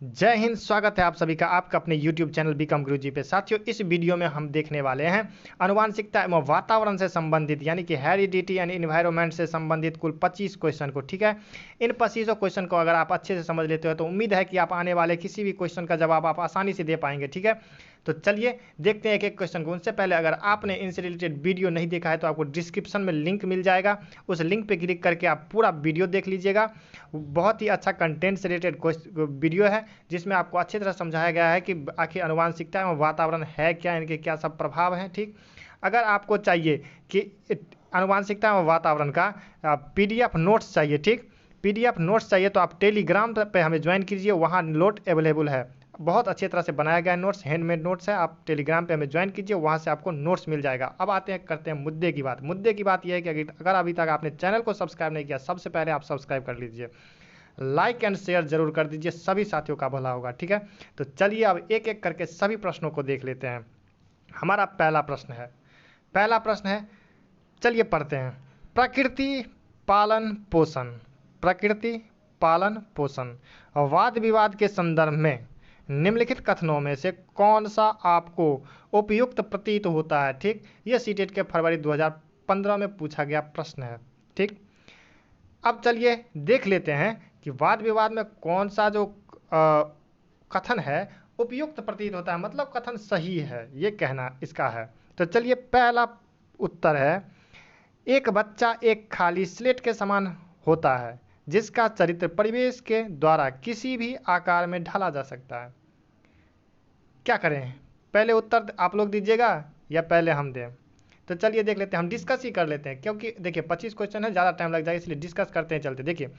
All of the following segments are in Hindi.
जय हिंद। स्वागत है आप सभी का आपका अपने YouTube चैनल बीकॉम गुरुजी पे। साथियों, इस वीडियो में हम देखने वाले हैं आनुवांशिकता एवं वातावरण से संबंधित यानी कि हेरिडिटी एंड इन्वायरमेंट से संबंधित कुल 25 क्वेश्चन को। ठीक है, इन 25 क्वेश्चन को अगर आप अच्छे से समझ लेते हो तो उम्मीद है कि आप आने वाले किसी भी क्वेश्चन का जवाब आप आसानी से दे पाएंगे। ठीक है, तो चलिए देखते हैं एक एक क्वेश्चन को। उनसे पहले अगर आपने इनसे रिलेटेड वीडियो नहीं देखा है तो आपको डिस्क्रिप्शन में लिंक मिल जाएगा, उस लिंक पे क्लिक करके आप पूरा वीडियो देख लीजिएगा। बहुत ही अच्छा कंटेंट से रिलेटेड वीडियो है जिसमें आपको अच्छी तरह समझाया गया है कि आखिर आनुवांशिकता एवं वातावरण है क्या, इनके क्या सब प्रभाव हैं। ठीक, अगर आपको चाहिए कि आनुवांशिकता एवं वातावरण का PDF नोट्स चाहिए, ठीक, PDF नोट्स चाहिए तो आप टेलीग्राम पे हमें ज्वाइन कीजिए, वहाँ नोट अवेलेबल है। बहुत अच्छी तरह से बनाया गया नोट्स, हैंडमेड नोट्स है। आप टेलीग्राम पे हमें ज्वाइन कीजिए, वहाँ से आपको नोट्स मिल जाएगा। अब करते हैं मुद्दे की बात। मुद्दे की बात यह है कि अगर अभी तक आपने चैनल को सब्सक्राइब नहीं किया, सबसे पहले आप सब्सक्राइब कर लीजिए, लाइक एंड शेयर जरूर कर दीजिए, सभी साथियों का भला होगा। ठीक है, तो चलिए अब एक एक करके सभी प्रश्नों को देख लेते हैं। हमारा पहला प्रश्न है, चलिए पढ़ते हैं। प्रकृति पालन पोषण, प्रकृति पालन पोषण और वाद विवाद के संदर्भ में निम्नलिखित कथनों में से कौन सा आपको उपयुक्त प्रतीत होता है। ठीक, यह सीटेट के फरवरी 2015 में पूछा गया प्रश्न है। ठीक, अब चलिए देख लेते हैं कि वाद विवाद में कौन सा जो कथन है उपयुक्त प्रतीत होता है, मतलब कथन सही है, ये कहना इसका है। तो चलिए पहला उत्तर है, एक बच्चा एक खाली स्लेट के समान होता है जिसका चरित्र परिवेश के द्वारा किसी भी आकार में ढाला जा सकता है। क्या करें, पहले उत्तर आप लोग दीजिएगा या पहले हम दें? तो चलिए देख लेते हैं, हम डिस्कस ही कर लेते हैं, क्योंकि देखिए 25 क्वेश्चन है, ज़्यादा टाइम लग जाएगा, इसलिए डिस्कस करते हैं। चलते देखिए,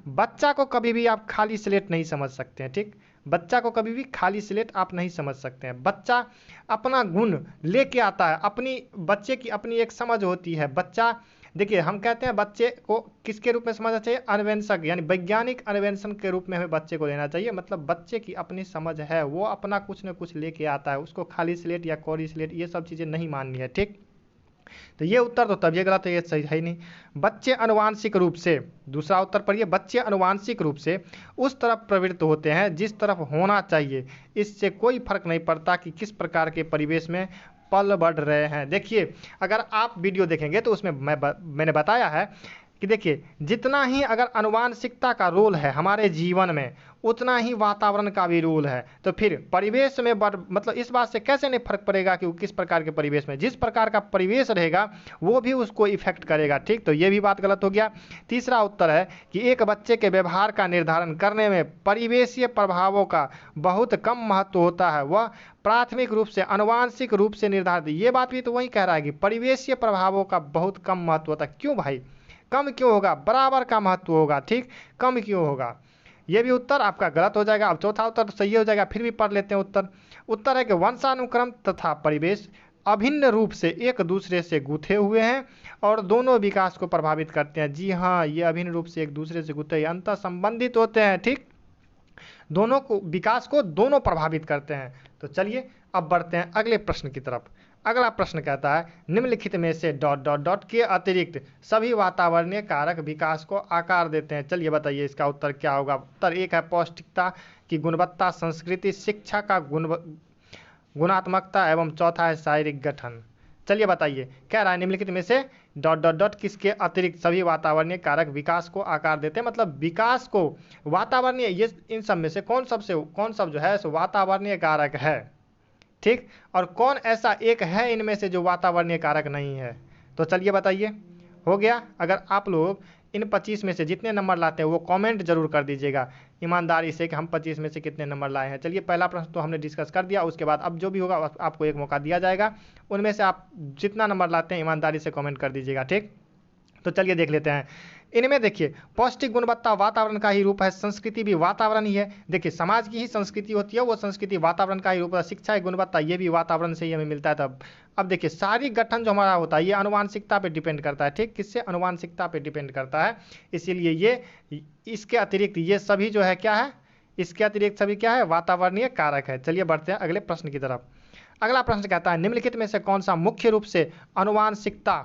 बच्चा को कभी भी आप खाली स्लेट नहीं समझ सकते हैं। ठीक, बच्चा को कभी भी खाली स्लेट आप नहीं समझ सकते हैं। बच्चा अपना गुण लेके आता है, अपनी बच्चे की अपनी एक समझ होती है। बच्चा देखिए, हम कहते हैं बच्चे को किसके रूप में समझना चाहिए, अन्वेषक यानी वैज्ञानिक अन्वेषण के रूप में हमें बच्चे को लेना चाहिए। मतलब बच्चे की अपनी समझ है, वो अपना कुछ न कुछ लेके आता है, उसको खाली स्लेट या कोरी स्लेट ये सब चीज़ें नहीं माननी है। ठीक, तो ये उत्तर तो तब ये गलत है, ये सही है ही नहीं। बच्चे अनुवांशिक रूप से, दूसरा उत्तर पढ़िए, बच्चे अनुवांशिक रूप से उस तरफ प्रवृत्त होते हैं जिस तरफ होना चाहिए। इससे कोई फर्क नहीं पड़ता कि किस प्रकार के परिवेश में पल बढ़ रहे हैं। देखिए, अगर आप वीडियो देखेंगे तो उसमें मैंने बताया है कि देखिए, जितना ही अगर आनुवांशिकता का रोल है हमारे जीवन में, उतना ही वातावरण का भी रोल है। तो फिर परिवेश में मतलब इस बात से कैसे नहीं फर्क पड़ेगा कि वो किस प्रकार के परिवेश में, जिस प्रकार का परिवेश रहेगा वो भी उसको इफेक्ट करेगा। ठीक, तो ये भी बात गलत हो गया। तीसरा उत्तर है कि एक बच्चे के व्यवहार का निर्धारण करने में परिवेशीय प्रभावों का बहुत कम महत्व होता है, वह प्राथमिक रूप से आनुवांशिक रूप से निर्धारित। ये बात भी तो वही कह रहा है कि परिवेशीय प्रभावों का बहुत कम महत्व होता है। क्यों भाई, कम क्यों होगा, बराबर का महत्व होगा। ठीक, कम क्यों होगा, ये भी उत्तर आपका गलत हो जाएगा। अब चौथा उत्तर तो सही हो जाएगा, फिर भी पढ़ लेते हैं उत्तर। उत्तर है कि वंशानुक्रम तथा परिवेश अभिन्न रूप से एक दूसरे से गुथे हुए हैं और दोनों विकास को प्रभावित करते हैं। जी हाँ, ये अभिन्न रूप से एक दूसरे से गुथे अंतर संबंधित होते हैं। ठीक, दोनों को विकास को दोनों प्रभावित करते हैं। तो चलिए अब बढ़ते हैं अगले प्रश्न की तरफ। अगला प्रश्न कहता है, निम्नलिखित में से ... के अतिरिक्त सभी वातावरणीय कारक विकास को आकार देते हैं। चलिए बताइए इसका उत्तर क्या होगा। उत्तर एक है पौष्टिकता की गुणवत्ता, संस्कृति, शिक्षा का गुणात्मकता एवं चौथा है शारीरिक गठन। चलिए बताइए, कह रहा है निम्नलिखित में से ... किसके अतिरिक्त सभी वातावरणीय कारक विकास को आकार देते हैं। मतलब विकास को वातावरणीय, ये इन सब में से कौन सब जो है सो वातावरणीय कारक है। ठीक, और कौन ऐसा एक है इनमें से जो वातावरणीय कारक नहीं है। तो चलिए बताइए, हो गया। अगर आप लोग इन 25 में से जितने नंबर लाते हैं वो कमेंट जरूर कर दीजिएगा ईमानदारी से कि हम 25 में से कितने नंबर लाए हैं। चलिए पहला प्रश्न तो हमने डिस्कस कर दिया, उसके बाद अब जो भी होगा आपको एक मौका दिया जाएगा, उनमें से आप जितना नंबर लाते हैं ईमानदारी से कमेंट कर दीजिएगा। ठीक, तो चलिए देख लेते हैं। इनमें देखिए, पौष्टिक गुणवत्ता वातावरण का ही रूप है, संस्कृति भी वातावरण ही है। देखिए, समाज की ही संस्कृति होती है, वो संस्कृति वातावरण का ही रूप है। शिक्षा की गुणवत्ता ये भी वातावरण से ही हमें मिलता है। तब अब देखिए, शारीरिक गठन जो हमारा होता है ये आनुवांशिकता पे डिपेंड करता है। ठीक, किससे, आनुवांशिकता पे डिपेंड करता है। इसीलिए ये इसके अतिरिक्त ये सभी जो है क्या है, इसके अतिरिक्त सभी क्या है, वातावरणीय कारक है। चलिए बढ़ते हैं अगले प्रश्न की तरफ। अगला प्रश्न कहता है, निम्नलिखित में से कौन सा मुख्य रूप से आनुवांशिकता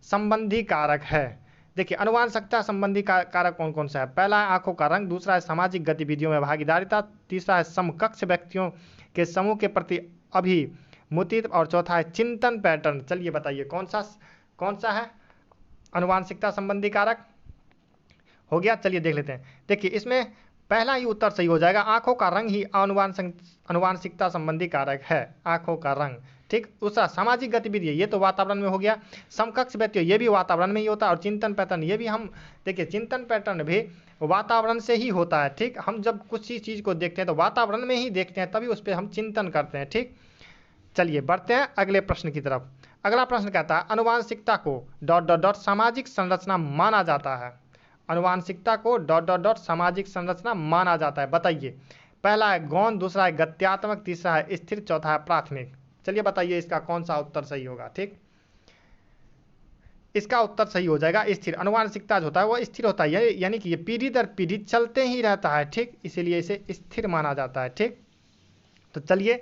संबंधी कारक है। देखिए अनुवांशिकता संबंधी कारक कौन कौन सा है। पहला है आंखों का रंग, दूसरा है सामाजिक गतिविधियों में भागीदारिता, तीसरा है समकक्ष व्यक्तियों के समूह के प्रति अभिमुखिता और चौथा है चिंतन पैटर्न। चलिए बताइए कौन सा है अनुवांशिकता संबंधी कारक। हो गया, चलिए देख लेते हैं। देखिए इसमें पहला ही उत्तर सही हो जाएगा, आंखों का रंग ही अनुवांशिकता संबंधी कारक है, आंखों का रंग। ठीक, दूसरा सामाजिक गतिविधि, ये तो वातावरण में हो गया। समकक्ष व्यक्ति, ये भी वातावरण में ही होता है। और चिंतन पैटर्न, ये भी हम देखिए चिंतन पैटर्न भी वातावरण से ही होता है। ठीक, हम जब कुछ ही चीज़ को देखते हैं तो वातावरण में ही देखते हैं, तभी उस पर हम चिंतन करते हैं। ठीक, चलिए बढ़ते हैं अगले प्रश्न की तरफ। अगला प्रश्न कहता है अनुवांशिकता को ... सामाजिक संरचना माना जाता है। अनुवांशिकता को ... सामाजिक संरचना माना जाता है, बताइए। पहला है गौण, दूसरा है गत्यात्मक, तीसरा है स्थिर, चौथा है प्राथमिक। चलिए बताइए इसका कौन सा उत्तर सही होगा। ठीक, इसका उत्तर सही हो जाएगा स्थिर। अनुवांशिकता जो होता है वो स्थिर होता है, यानी कि ये पीढ़ी दर पीढ़ी चलते ही रहता है। ठीक, इसीलिए इसे स्थिर माना जाता है। ठीक, तो चलिए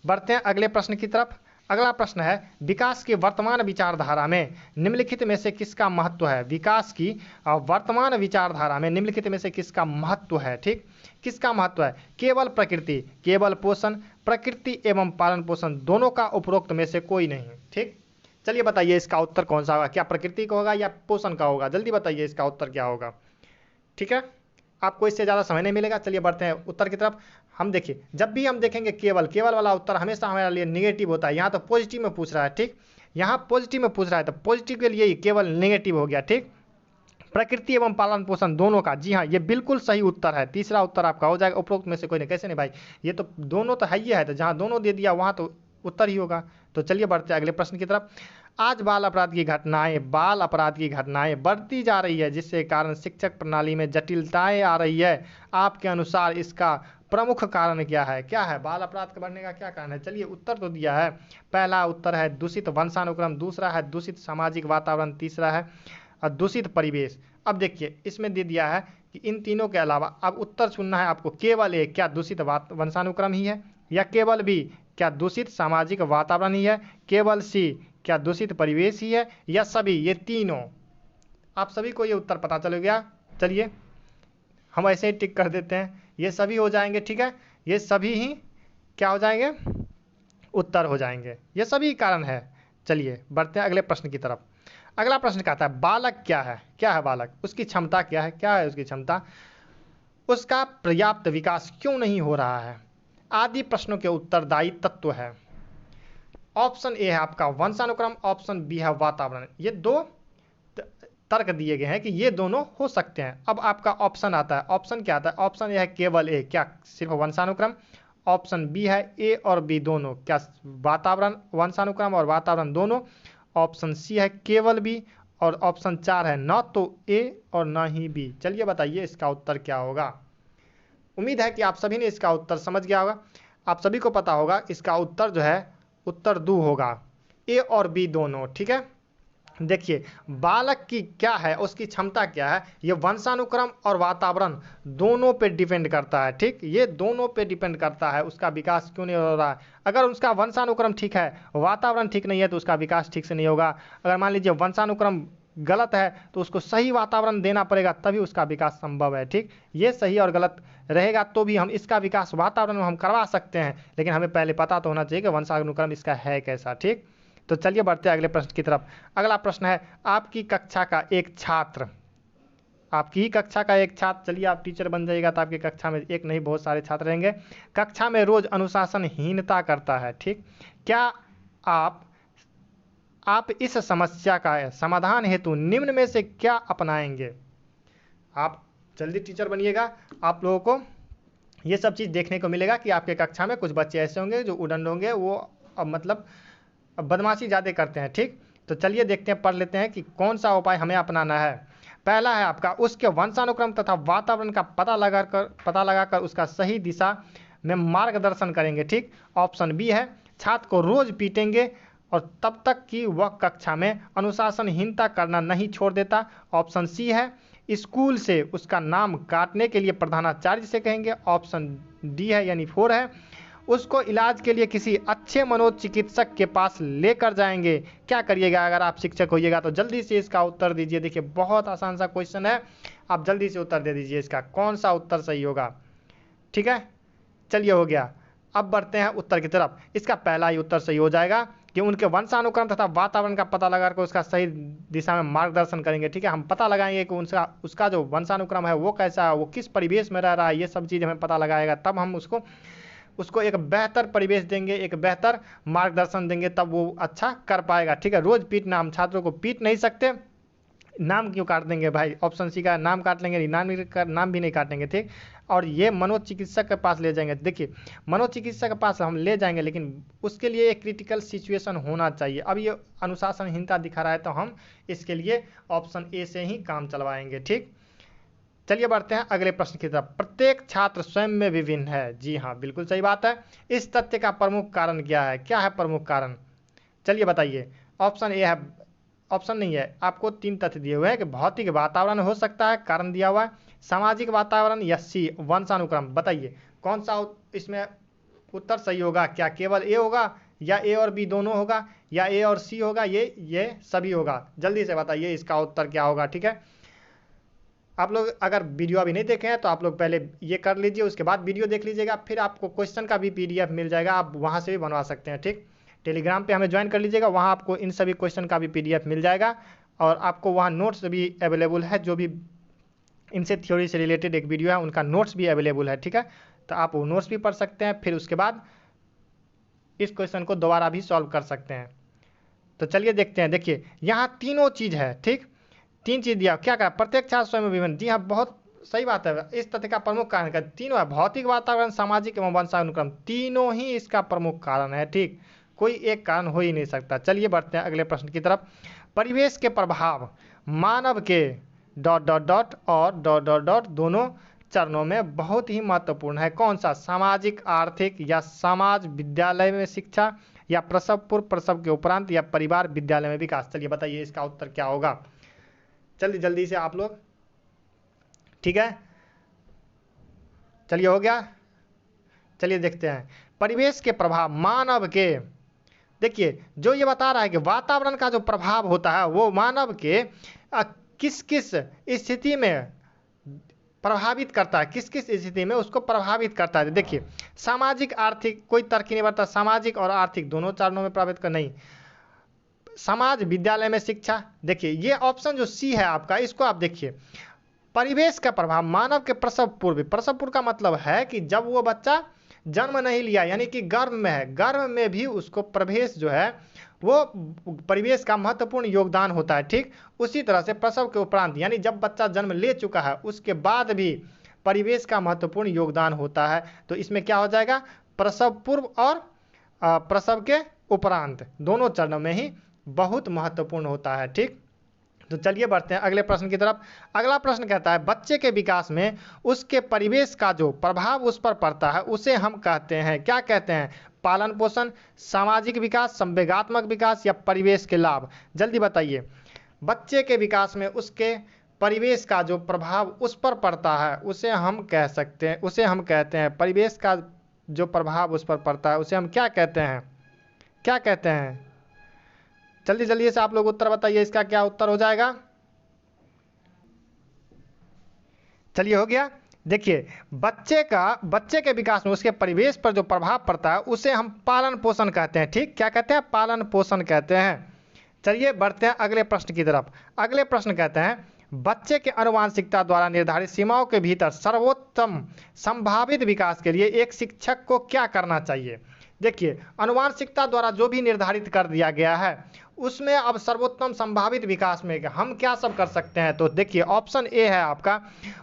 बढ़ते हैं अगले प्रश्न की तरफ। अगला प्रश्न है विकास की वर्तमान विचारधारा में निम्नलिखित में से किसका महत्व है। विकास की वर्तमान विचारधारा में निम्नलिखित में से किसका महत्व है। ठीक, किसका महत्व है। केवल प्रकृति, केवल पोषण, प्रकृति एवं पालन पोषण, दोनों का उपरोक्त में से कोई नहीं। ठीक, चलिए बताइए इसका उत्तर कौन सा होगा, क्या प्रकृति का होगा या पोषण का होगा। जल्दी बताइए इसका उत्तर क्या होगा। ठीक है, आपको इससे ज़्यादा समय नहीं मिलेगा। चलिए बढ़ते हैं उत्तर की तरफ। हम देखिए जब भी हम देखेंगे केवल वाला उत्तर हमेशा हमारे लिए निगेटिव होता है। यहाँ तो पॉजिटिव में पूछ रहा है। ठीक, यहाँ पॉजिटिव में पूछ रहा है तो पॉजिटिव के लिए ही केवल नेगेटिव हो गया। ठीक, प्रकृति एवं पालन पोषण दोनों का, जी हाँ ये बिल्कुल सही उत्तर है। तीसरा उत्तर आपका हो जाएगा उपरोक्त में से कोई नहीं। कैसे नहीं भाई, ये तो दोनों तो है ही है, तो जहाँ दोनों दे दिया वहाँ तो उत्तर ही होगा। तो चलिए बढ़ते हैं अगले प्रश्न की तरफ। आज बाल अपराध की घटनाएं बढ़ती जा रही है, जिससे कारण शिक्षक प्रणाली में जटिलताएं आ रही है। आपके अनुसार इसका प्रमुख कारण क्या है। क्या है बाल अपराध के बढ़ने का क्या कारण है। चलिए उत्तर तो दिया है। पहला उत्तर है दूषित वंशानुक्रम, दूसरा है दूषित सामाजिक वातावरण, तीसरा है दूषित परिवेश। अब देखिए इसमें दे दिया है कि इन तीनों के अलावा अब उत्तर चुनना है आपको। केवल एक, क्या दूषित वंशानुक्रम ही है, या केवल बी, क्या दूषित सामाजिक वातावरण ही है, केवल सी, क्या दूषित परिवेश ही है, या सभी, ये तीनों। आप सभी को ये उत्तर पता चल गया। चलिए हम ऐसे ही टिक कर देते हैं, ये सभी हो जाएंगे। ठीक है, ये सभी ही क्या हो जाएंगे, उत्तर हो जाएंगे, ये सभी कारण है। चलिए बढ़ते हैं अगले प्रश्न की तरफ। अगला प्रश्न कहता है बालक क्या है। क्या है बालक, उसकी क्षमता क्या है। क्या है उसकी क्षमता, उसका पर्याप्त विकास क्यों नहीं हो रहा है, आदि प्रश्नों के उत्तरदायी तत्व है। ऑप्शन ए है आपका वंशानुक्रम, ऑप्शन बी है वातावरण। ये दो तर्क दिए गए हैं कि ये दोनों हो सकते हैं। अब आपका ऑप्शन आता है, ऑप्शन क्या आता है। ऑप्शन ए है केवल ए, क्या सिर्फ वंशानुक्रम। ऑप्शन बी है ए और बी दोनों, क्या वातावरण, वंशानुक्रम और वातावरण दोनों। ऑप्शन सी है केवल बी, और ऑप्शन 4 है न तो ए और न ही बी। चलिए बताइए इसका उत्तर क्या होगा। उम्मीद है कि आप सभी ने इसका उत्तर समझ गया होगा। आप सभी को पता होगा इसका उत्तर जो है उत्तर दो होगा, ए और बी दोनों। ठीक है, देखिए बालक की क्या है, उसकी क्षमता क्या है, ये वंशानुक्रम और वातावरण दोनों पे डिपेंड करता है। ठीक, ये दोनों पे डिपेंड करता है उसका विकास क्यों नहीं हो रहा है। अगर उसका वंशानुक्रम ठीक है, वातावरण ठीक नहीं है, तो उसका विकास ठीक से नहीं होगा। अगर मान लीजिए वंशानुक्रम गलत है तो उसको सही वातावरण देना पड़ेगा, तभी उसका विकास संभव है। ठीक, ये सही और गलत रहेगा तो भी हम इसका विकास वातावरण में हम करवा सकते हैं, लेकिन हमें पहले पता तो होना चाहिए कि वंशानुक्रम इसका है कैसा। ठीक, तो चलिए बढ़ते हैं अगले प्रश्न की तरफ। अगला प्रश्न है आपकी कक्षा का एक छात्र, आपकी ही कक्षा का एक छात्र, चलिए आप टीचर बन जाइएगा तो आपकी कक्षा में एक नहीं बहुत सारे छात्र रहेंगे, कक्षा में रोज अनुशासनहीनता करता है। ठीक, क्या आप इस समस्या का समाधान हेतु निम्न में से क्या अपनाएंगे। आप जल्दी टीचर बनिएगा, आप लोगों को ये सब चीज़ देखने को मिलेगा कि आपके कक्षा में कुछ बच्चे ऐसे होंगे जो उदंड होंगे, वो मतलब बदमाशी ज़्यादा करते हैं। ठीक, तो चलिए देखते हैं, पढ़ लेते हैं कि कौन सा उपाय हमें अपनाना है। पहला है आपका उसके वंशानुक्रम तथा वातावरण का पता लगाकर उसका सही दिशा में मार्गदर्शन करेंगे। ठीक, ऑप्शन बी है छात्र को रोज पीटेंगे और तब तक कि वह कक्षा में अनुशासनहीनता करना नहीं छोड़ देता। ऑप्शन सी है स्कूल से उसका नाम काटने के लिए प्रधानाचार्य से कहेंगे। ऑप्शन डी है यानी 4 है उसको इलाज के लिए किसी अच्छे मनोचिकित्सक के पास लेकर जाएंगे। क्या करिएगा अगर आप शिक्षक होइएगा? तो जल्दी से इसका उत्तर दीजिए। देखिए बहुत आसान सा क्वेश्चन है, आप जल्दी से उत्तर दे दीजिए इसका कौन सा उत्तर सही होगा। ठीक है, चलिए हो गया। अब बढ़ते हैं उत्तर की तरफ। इसका पहला ही उत्तर सही हो जाएगा कि उनके वंशानुक्रम तथा वातावरण का पता लगाकर उसका सही दिशा में मार्गदर्शन करेंगे। ठीक है, हम पता लगाएंगे कि उसका जो वंशानुक्रम है वो कैसा है, वो किस परिवेश में रह रहा है, ये सब चीज़ हमें पता लगाएगा, तब हम उसको एक बेहतर परिवेश देंगे, एक बेहतर मार्गदर्शन देंगे, तब वो अच्छा कर पाएगा। ठीक है, रोज पीटना, हम छात्रों को पीट नहीं सकते। नाम क्यों काट देंगे भाई? ऑप्शन सी का नाम काट लेंगे, नाम भी नहीं काटेंगे। ठीक, और ये मनोचिकित्सक के पास ले जाएंगे। देखिए मनोचिकित्सक के पास हम ले जाएंगे, लेकिन उसके लिए एक क्रिटिकल सिचुएशन होना चाहिए। अब ये अनुशासनहीनता दिखा रहा है, तो हम इसके लिए ऑप्शन ए से ही काम चलवाएंगे। ठीक, चलिए बढ़ते हैं अगले प्रश्न की तरफ। प्रत्येक छात्र स्वयं में विभिन्न है। जी हाँ, बिल्कुल सही बात है। इस तथ्य का प्रमुख कारण क्या है? क्या है प्रमुख कारण? चलिए बताइए। ऑप्शन ए है, ऑप्शन नहीं है, आपको 3 तथ्य दिए हुए हैं कि भौतिक वातावरण हो सकता है, कारण दिया हुआ है, सामाजिक वातावरण, या सी वंशानुक्रम। बताइए कौन सा इसमें उत्तर सही होगा? क्या केवल ए होगा, या ए और बी दोनों होगा, या ए और सी होगा, ये सभी होगा? जल्दी से बताइए इसका उत्तर क्या होगा। ठीक है, आप लोग अगर वीडियो अभी नहीं देखे हैं तो आप लोग पहले ये कर लीजिए, उसके बाद वीडियो देख लीजिएगा, फिर आपको क्वेश्चन का भी PDF मिल जाएगा, आप वहाँ से भी बनवा सकते हैं। ठीक, टेलीग्राम पे हमें ज्वाइन कर लीजिएगा, वहाँ आपको इन सभी क्वेश्चन का भी PDF मिल जाएगा, और आपको वहाँ नोट्स भी अवेलेबल है, जो भी इनसे थ्योरी से रिलेटेड एक वीडियो है उनका नोट्स भी अवेलेबल है। ठीक है, तो आप वो नोट्स भी पढ़ सकते हैं, फिर उसके बाद इस क्वेश्चन को दोबारा भी सॉल्व कर सकते हैं। तो चलिए देखते हैं। देखिए यहाँ तीनों चीज़ है। ठीक, 3 चीज़ दिया। क्या कहा? प्रत्येक छात्र स्वयं विभिन्न। जी हाँ, बहुत सही बात है। इस तथ्य का प्रमुख कारण का तीनों है, भौतिक वातावरण, सामाजिक एवं वंशानुक्रम, तीनों ही इसका प्रमुख कारण है। ठीक, कोई एक कारण हो ही नहीं सकता। चलिए बढ़ते हैं अगले प्रश्न की तरफ। परिवेश के प्रभाव मानव के ... और ... दोनों चरणों में बहुत ही महत्वपूर्ण है। कौन सा? सामाजिक, आर्थिक, या समाज विद्यालय में शिक्षा, या प्रसव पूर्व, प्रसव के उपरांत, या परिवार विद्यालय में विकास? चलिए बताइए इसका उत्तर क्या होगा? चलिए जल्दी से आप लोग। ठीक है, चलिए हो गया। चलिए देखते हैं। परिवेश के प्रभाव मानव के, देखिए जो ये बता रहा है कि वातावरण का जो प्रभाव होता है वो मानव के किस किस स्थिति में प्रभावित करता है, किस किस स्थिति में उसको प्रभावित करता है। देखिए सामाजिक, आर्थिक, कोई तर्क नहीं बढ़ता, सामाजिक और आर्थिक दोनों चरणों में प्रभावित कर नहीं, समाज विद्यालय में शिक्षा। देखिए ये ऑप्शन जो सी है आपका, इसको आप देखिए। परिवेश का प्रभाव मानव के प्रसव पूर्व, प्रसव पूर्व का मतलब है कि जब वो बच्चा जन्म नहीं लिया, यानी कि गर्भ में है, गर्भ में भी उसको प्रवेश जो है वो परिवेश का महत्वपूर्ण योगदान होता है। ठीक, उसी तरह से प्रसव के उपरांत, यानी जब बच्चा जन्म ले चुका है उसके बाद भी परिवेश का महत्वपूर्ण योगदान होता है। तो इसमें क्या हो जाएगा? प्रसव पूर्व और प्रसव के उपरांत दोनों चरणों में ही बहुत महत्वपूर्ण होता है। ठीक, तो चलिए बढ़ते हैं अगले प्रश्न की तरफ। अगला प्रश्न कहता है बच्चे के विकास में उसके परिवेश का जो प्रभाव उस पर पड़ता है उसे हम कहते हैं, क्या कहते हैं? पालन पोषण, सामाजिक विकास, संवेगात्मक विकास, या परिवेश के लाभ? जल्दी बताइए। बच्चे के विकास में उसके परिवेश का जो प्रभाव उस पर पड़ता है उसे हम कह सकते हैं, उसे हम कहते हैं परिवेश का जो प्रभाव उस पर पड़ता है उसे हम क्या कहते हैं? क्या कहते हैं? जल्दी जल्दी से आप लोग उत्तर बताइए, इसका क्या उत्तर हो जाएगा? चलिए हो गया। देखिए बच्चे के विकास में उसके परिवेश पर जो प्रभाव पड़ता है उसे हम पालन पोषण कहते हैं। ठीक, क्या कहते हैं? पालन पोषण कहते हैं। चलिए बढ़ते हैं अगले प्रश्न की तरफ। अगले प्रश्न कहते हैं बच्चे के आनुवंशिकता द्वारा निर्धारित सीमाओं के भीतर सर्वोत्तम संभावित विकास के लिए एक शिक्षक को क्या करना चाहिए? देखिए आनुवंशिकता द्वारा जो भी निर्धारित कर दिया गया है उसमें अब सर्वोत्तम संभावित विकास में हम क्या सब कर सकते हैं? तो देखिए ऑप्शन ए है आपका,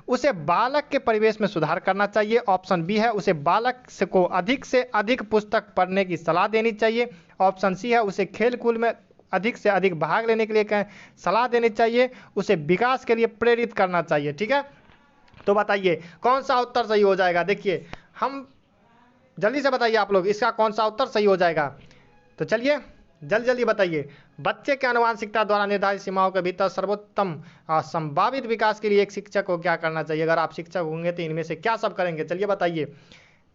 उसे बालक के परिवेश में सुधार करना चाहिए। ऑप्शन बी है उसे बालक को अधिक से अधिक पुस्तक पढ़ने की सलाह देनी चाहिए। ऑप्शन सी है उसे खेल कूद में अधिक से अधिक भाग लेने के लिए सलाह देनी चाहिए। उसे विकास के लिए प्रेरित करना चाहिए। ठीक है, तो बताइए कौन सा उत्तर सही हो जाएगा? देखिए हम जल्दी से बताइए आप लोग, इसका कौन सा उत्तर सही हो जाएगा? तो चलिए जल्दी जल्दी बताइए। बच्चे के आनुवंशिकता द्वारा निर्धारित सीमाओं के भीतर सर्वोत्तम संभावित विकास के लिए एक शिक्षक को क्या करना चाहिए? अगर आप शिक्षक होंगे तो इनमें से क्या सब करेंगे? चलिए बताइए,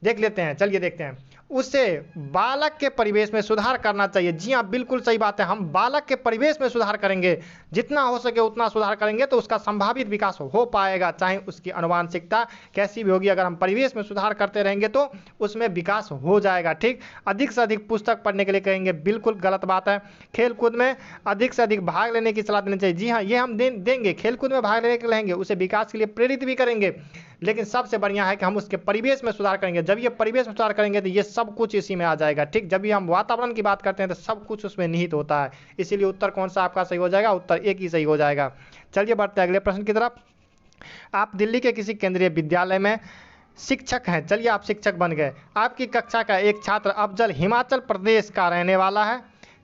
देख लेते हैं। चलिए देखते हैं। उसे बालक के परिवेश में सुधार करना चाहिए। जी हाँ, बिल्कुल सही बात है। हम बालक के परिवेश में सुधार करेंगे, जितना हो सके उतना सुधार करेंगे तो उसका संभावित विकास हो पाएगा, चाहे उसकी आनुवंशिकता कैसी भी होगी। अगर हम परिवेश में सुधार करते रहेंगे तो उसमें विकास हो जाएगा। ठीक, अधिक से अधिक पुस्तक पढ़ने के लिए कहेंगे, बिल्कुल गलत बात है। खेलकूद में अधिक से अधिक भाग लेने की सलाह देनी चाहिए। जी हाँ, ये हम देंगे, खेलकूद में भाग लेने के लिए उसे विकास के लिए प्रेरित भी करेंगे, लेकिन सबसे बढ़िया है कि हम उसके परिवेश में सुधार करेंगे। जब ये परिवेश में सुधार करेंगे तो ये सब कुछ इसी में आ जाएगा। ठीक, जब भी हम वातावरण की बात करते हैं तो सब कुछ उसमें निहित होता है। इसीलिए उत्तर कौन सा आपका सही हो जाएगा? उत्तर एक ही सही हो जाएगा। चलिए बढ़ते हैं अगले प्रश्न की तरफ। आप दिल्ली के किसी केंद्रीय विद्यालय में शिक्षक हैं। चलिए आप शिक्षक बन गए। आपकी कक्षा का एक छात्र अफजल हिमाचल प्रदेश का रहने वाला है।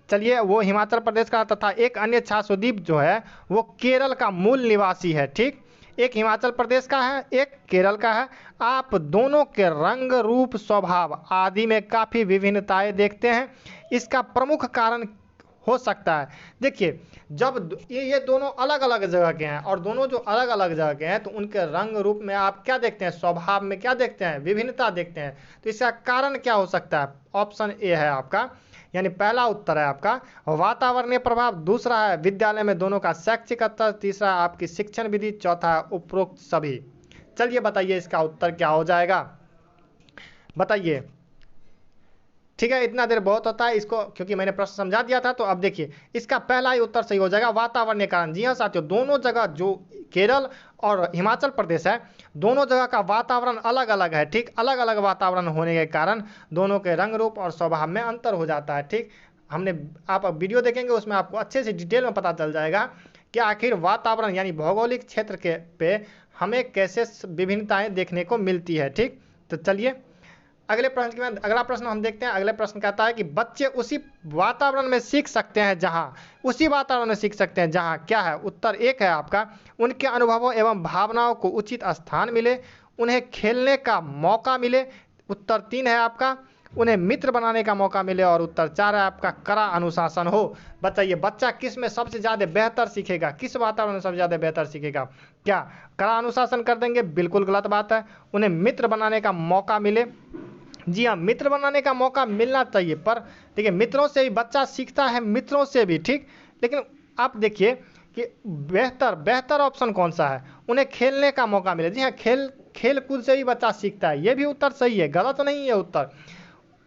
चलिए, वो हिमाचल प्रदेश का तथा एक अन्य छात्र सुदीप जो है वो केरल का मूल निवासी है। ठीक, एक हिमाचल प्रदेश का है, एक केरल का है। आप दोनों के रंग, रूप, स्वभाव आदि में काफ़ी विभिन्नताएं देखते हैं। इसका प्रमुख कारण हो सकता है, देखिए, जब ये दोनों अलग अलग जगह के हैं और दोनों जो अलग अलग जगह के हैं तो उनके रंग रूप में आप क्या देखते हैं? स्वभाव में क्या देखते हैं? विभिन्नता देखते हैं। तो इसका कारण क्या हो सकता है? ऑप्शन ए है आपका, यानी पहला उत्तर है आपका वातावरणीय प्रभाव, दूसरा है विद्यालय में दोनों का शैक्षिक स्तर, तीसरा आपकी शिक्षण विधि, चौथा है उपरोक्त सभी। चलिए बताइए इसका उत्तर क्या हो जाएगा, बताइए। ठीक है, इतना देर बहुत होता है इसको, क्योंकि मैंने प्रश्न समझा दिया था। तो अब देखिए इसका पहला ही उत्तर सही हो जाएगा, वातावरणीय कारण। जी हाँ साथियों, दोनों जगह जो केरल और हिमाचल प्रदेश है, दोनों जगह का वातावरण अलग अलग है। ठीक, अलग अलग वातावरण होने के कारण दोनों के रंग रूप और स्वभाव में अंतर हो जाता है। ठीक, हमने आप वीडियो देखेंगे उसमें आपको अच्छे से डिटेल में पता चल जाएगा कि आखिर वातावरण यानी भौगोलिक क्षेत्र के पे हमें कैसे विभिन्नताएं देखने को मिलती है। ठीक, तो चलिए अगले प्रश्न के बाद अगला प्रश्न हम देखते हैं। अगले प्रश्न कहता है कि बच्चे उसी वातावरण में सीख सकते हैं जहां क्या है? उत्तर एक है आपका, उनके अनुभवों एवं भावनाओं को उचित स्थान मिले, उन्हें खेलने का मौका मिले। उत्तर तीन है आपका, उन्हें मित्र बनाने का मौका मिले। और उत्तर चार है आपका, कड़ा अनुशासन हो। बताइए बच्चा किस में सबसे ज़्यादा बेहतर सीखेगा? किस वातावरण में सबसे ज़्यादा बेहतर सीखेगा? क्या कड़ा अनुशासन कर देंगे? बिल्कुल गलत बात है। उन्हें मित्र बनाने का मौका मिले। जी हाँ, मित्र बनाने का मौका मिलना चाहिए, पर देखिए मित्रों से भी बच्चा सीखता है, मित्रों से भी। ठीक, लेकिन आप देखिए कि बेहतर ऑप्शन कौन सा है? उन्हें खेलने का मौका मिले। जी हाँ, खेल कूद से भी बच्चा सीखता है, ये भी उत्तर सही है, गलत नहीं है उत्तर।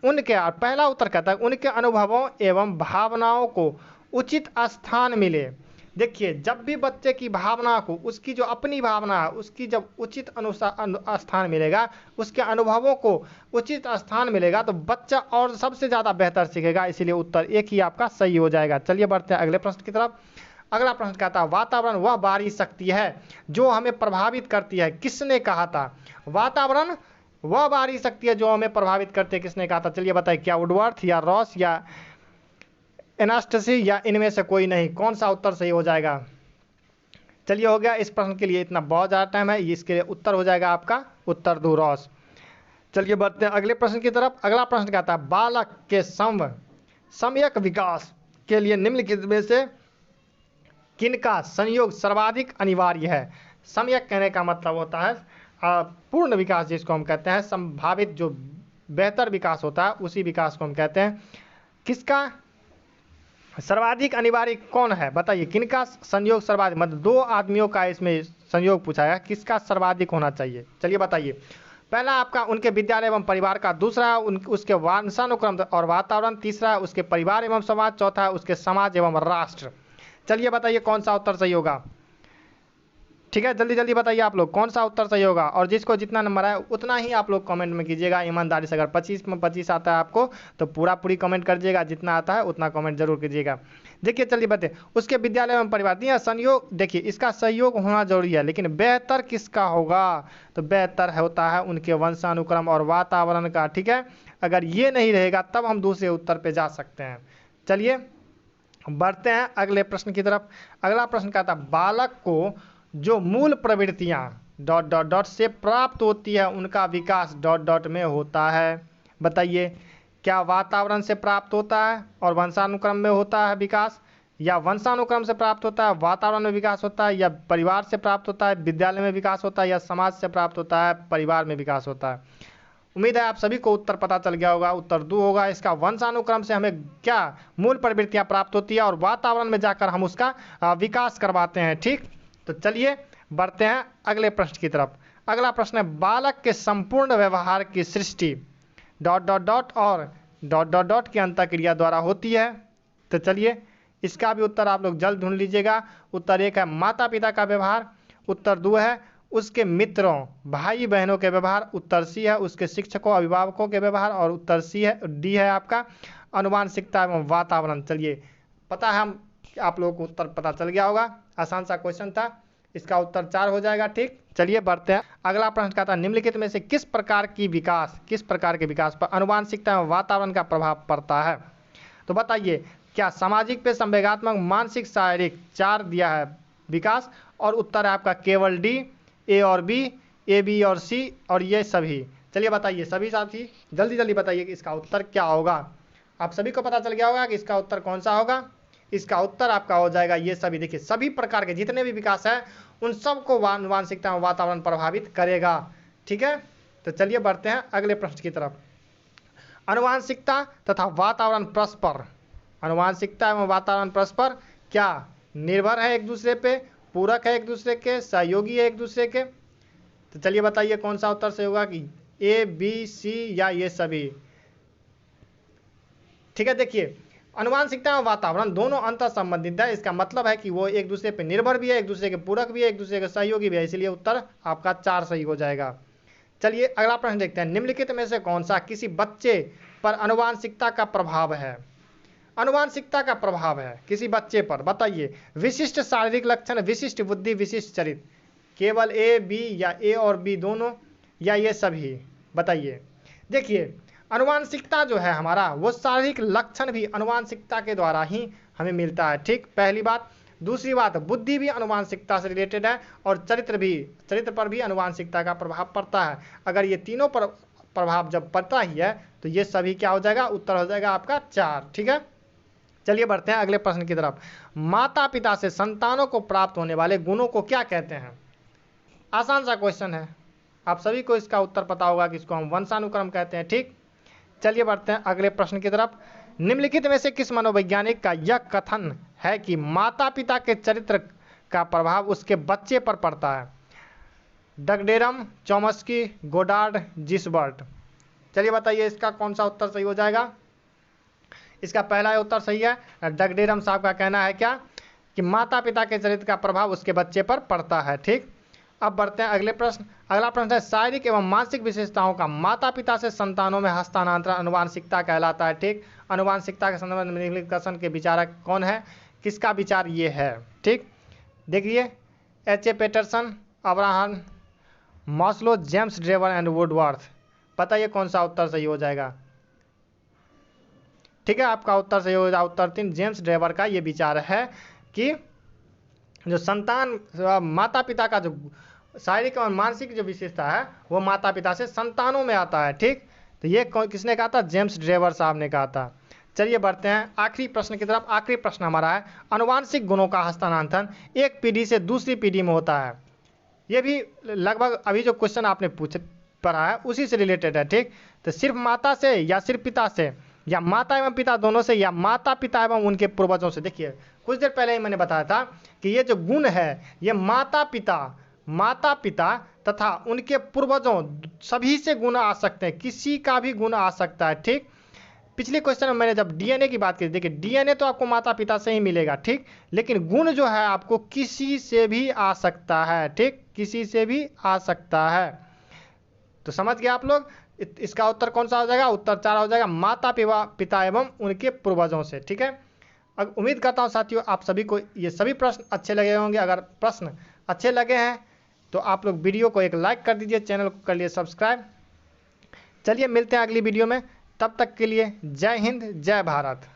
उनके पहला उत्तर कहता है उनके अनुभवों एवं भावनाओं को उचित स्थान मिले। देखिए, जब भी बच्चे की भावना को, उसकी जो अपनी भावना है उसकी जब उचित स्थान मिलेगा, उसके अनुभवों को उचित स्थान मिलेगा तो बच्चा और सबसे ज़्यादा बेहतर सीखेगा। इसीलिए उत्तर एक ही आपका सही हो जाएगा। चलिए बढ़ते हैं अगले प्रश्न की तरफ। अगला प्रश्न कहता है वातावरण वह बाहरी शक्ति है जो हमें प्रभावित करती है। किसने कहा था? वातावरण वह बाहरी शक्ति है जो हमें प्रभावित करती है, किसने कहा था? चलिए बताइए, क्या वुडवर्थ या रॉस या एनास्टसी या इनमें से कोई नहीं? कौन सा उत्तर सही हो जाएगा? चलिए हो गया, इस प्रश्न के लिए इतना बहुत ज़्यादा टाइम है, इसके लिए उत्तर हो जाएगा आपका उत्तर दो, रॉस। चलिए बढ़ते हैं अगले प्रश्न की तरफ। अगला प्रश्न कहता है बालक के सम्यक विकास के लिए निम्नलिखित में से किनका संयोग सर्वाधिक अनिवार्य है? सम्यक कहने का मतलब होता है पूर्ण विकास, जिसको हम कहते हैं संभावित, जो बेहतर विकास होता है उसी विकास को हम कहते हैं। किसका सर्वाधिक अनिवार्य कौन है? बताइए, किनका संयोग सर्वाधिक, मतलब दो आदमियों का इसमें संयोग पूछा है, किसका सर्वाधिक होना चाहिए? चलिए बताइए। पहला आपका उनके विद्यालय एवं परिवार का, दूसरा है उसके वंशानुक्रम और वातावरण, तीसरा है उसके परिवार एवं समाज, चौथा है उसके समाज एवं राष्ट्र। चलिए बताइए कौन सा उत्तर सही होगा? ठीक है, जल्दी जल्दी बताइए आप लोग कौन सा उत्तर सही होगा। और जिसको जितना नंबर आए उतना ही आप लोग कमेंट में कीजिएगा ईमानदारी से। अगर 25 में 25 आता है आपको तो पूरी कमेंट कर दीजिएगा, जितना आता है उतना कमेंट जरूर कीजिएगा। देखिए चलिए बताइए, उसके विद्यालय एवं परिवार दिया संयोग। देखिए इसका सहयोग होना जरूरी है, लेकिन बेहतर किसका होगा? तो बेहतर होता है उनके वंशानुक्रम और वातावरण का। ठीक है, अगर ये नहीं रहेगा तब हम दूसरे उत्तर पर जा सकते हैं। चलिए बढ़ते हैं अगले प्रश्न की तरफ। अगला प्रश्न कहता है बालक को जो मूल प्रवृत्तियाँ ... से प्राप्त होती है उनका विकास ... में होता है। बताइए, क्या वातावरण से प्राप्त होता है और वंशानुक्रम में होता है विकास, या वंशानुक्रम से प्राप्त होता है वातावरण में विकास होता है, या परिवार से प्राप्त होता है विद्यालय में विकास होता है, या समाज से प्राप्त होता है परिवार में विकास होता है? उम्मीद है आप सभी को उत्तर पता चल गया होगा। उत्तर 2 होगा इसका। वंशानुक्रम से हमें क्या मूल प्रवृत्तियां प्राप्त होती है और वातावरण में जाकर हम उसका विकास करवाते हैं। ठीक, तो चलिए बढ़ते हैं अगले प्रश्न की तरफ। अगला प्रश्न है, बालक के संपूर्ण व्यवहार की सृष्टि ... और ... की अंतःक्रिया द्वारा होती है। तो चलिए इसका भी उत्तर आप लोग जल्द ढूंढ लीजिएगा। उत्तर 1 है माता पिता का व्यवहार। उत्तर 2 है उसके मित्रों भाई बहनों के व्यवहार। उत्तर सी है उसके शिक्षकों अभिभावकों के व्यवहार। और उत्तर डी है आपका आनुवांशिकता एवं वातावरण। चलिए पता है हम आप लोगों को उत्तर पता चल गया होगा। आसान सा क्वेश्चन था। इसका उत्तर 4 हो जाएगा। ठीक, चलिए बढ़ते हैं। अगला प्रश्न का था, निम्नलिखित में से किस प्रकार के विकास पर आनुवांशिकता एवं वातावरण का प्रभाव पड़ता है। तो बताइए क्या सामाजिक पे संवेगात्मक मानसिक शारीरिक 4 दिया है विकास। और उत्तर है आपका केवल डी, ए और बी, ए बी और सी और ये सभी। चलिए बताइए सभी साथी जल्दी जल्दी बताइए कि इसका उत्तर क्या होगा। आप सभी को पता चल गया होगा कि इसका उत्तर कौन सा होगा। इसका उत्तर आपका हो जाएगा ये सभी। देखिए सभी प्रकार के जितने भी विकास है उन सबको आनुवांशिकता एवं वातावरण प्रभावित करेगा। ठीक है, तो चलिए बढ़ते हैं अगले प्रश्न की तरफ। आनुवांशिकता तथा वातावरण परस्पर क्या निर्भर है एक दूसरे पे, पूरक है एक दूसरे के, सहयोगी है एक दूसरे के। तो चलिए बताइए कौन सा उत्तर से होगा कि ए बी सी या ये सभी। ठीक है, देखिए आनुवांशिकता और वातावरण दोनों अंतर संबंधित है। इसका मतलब है कि वो एक दूसरे पे निर्भर भी है, एक दूसरे के पूरक भी है, एक दूसरे के सहयोगी भी है। इसलिए उत्तर आपका 4 सही हो जाएगा। चलिए अगला प्रश्न देखते हैं, निम्नलिखित में से कौन सा किसी बच्चे पर आनुवांशिकता का प्रभाव है। आनुवांशिकता का प्रभाव है किसी बच्चे पर। बताइए विशिष्ट शारीरिक लक्षण, विशिष्ट बुद्धि, विशिष्ट चरित्र। केवल ए बी या ए और बी दोनों या ये सभी। बताइए देखिए आनुवांशिकता जो है हमारा वो शारीरिक लक्षण भी आनुवांशिकता के द्वारा ही हमें मिलता है। ठीक, पहली बात। दूसरी बात, बुद्धि भी आनुवांशिकता से रिलेटेड है और चरित्र पर भी आनुवांशिकता का प्रभाव पड़ता है। अगर ये तीनों पर प्रभाव जब पड़ता ही है तो ये सभी क्या हो जाएगा, उत्तर हो जाएगा आपका 4। ठीक है, चलिए बढ़ते हैं अगले प्रश्न की तरफ। माता पिता से संतानों को प्राप्त होने वाले गुणों को क्या कहते हैं। आसान सा क्वेश्चन है, आप सभी को इसका उत्तर पता होगा कि इसको हम वंशानुक्रम कहते हैं। ठीक, चलिए बढ़ते हैं अगले प्रश्न की तरफ। निम्नलिखित में से किस मनोवैज्ञानिक का यह कथन है कि माता पिता के चरित्र का प्रभाव उसके बच्चे पर पड़ता है। डगडेरम, चॉम्स्की, गोडार्ड, जिसबर्ट। चलिए बताइए इसका कौन सा उत्तर सही हो जाएगा। इसका पहला उत्तर सही है। डगडेरम साहब का कहना है क्या कि माता पिता के चरित्र का प्रभाव उसके बच्चे पर पड़ता है। ठीक, अब बढ़ते हैं अगले प्रश्न। अगला प्रश्न है, शारीरिक एवं मानसिक विशेषताओं का माता पिता से संतानों में हस्तांतरण आनुवांशिकता कहलाता है। ठीक, आनुवांशिकता के संदर्भ में निम्नलिखित कथन के विचारक कौन है, किसका विचार ये है। ठीक, देखिए H A Peterson, Abraham Maslow, James Drever and Woodworth. बताइए कौन सा उत्तर सही हो जाएगा। ठीक है, आपका उत्तर सही हो जाएगा उत्तर 3, जेम्स ड्रेवर का ये विचार है कि जो संतान माता पिता का जो शारीरिक और मानसिक जो विशेषता है वो माता पिता से संतानों में आता है। ठीक, तो ये किसने कहा था, जेम्स ड्रेवर साहब ने कहा था। चलिए बढ़ते हैं आखिरी प्रश्न की तरफ। आखिरी प्रश्न हमारा है, आनुवांशिक गुणों का हस्तांतरण एक पीढ़ी से दूसरी पीढ़ी में होता है। ये भी लगभग अभी जो क्वेश्चन आपने पढ़ा है उसी से रिलेटेड है। ठीक, तो सिर्फ माता से या सिर्फ पिता से या माता एवं पिता दोनों से या माता पिता एवं उनके पूर्वजों से। देखिए कुछ देर पहले ही मैंने बताया था कि ये जो गुण है ये माता पिता तथा उनके पूर्वजों सभी से गुण आ सकते हैं, किसी का भी गुण आ सकता है। ठीक, पिछले क्वेश्चन में मैंने जब डीएनए की बात की, देखिए डीएनए तो आपको माता पिता से ही मिलेगा। ठीक, लेकिन गुण जो है आपको किसी से भी आ सकता है। ठीक, किसी से भी आ सकता है। तो समझ गए आप लोग। इसका उत्तर कौन सा हो जाएगा, उत्तर 4 हो जाएगा, माता पिता एवं उनके पूर्वजों से। ठीक है, अब उम्मीद करता हूँ साथियों आप सभी को ये सभी प्रश्न अच्छे लगे होंगे। अगर प्रश्न अच्छे लगे हैं तो आप लोग वीडियो को एक लाइक कर दीजिए, चैनल को कर लिए सब्सक्राइब। चलिए मिलते हैं अगली वीडियो में, तब तक के लिए जय हिंद, जय भारत।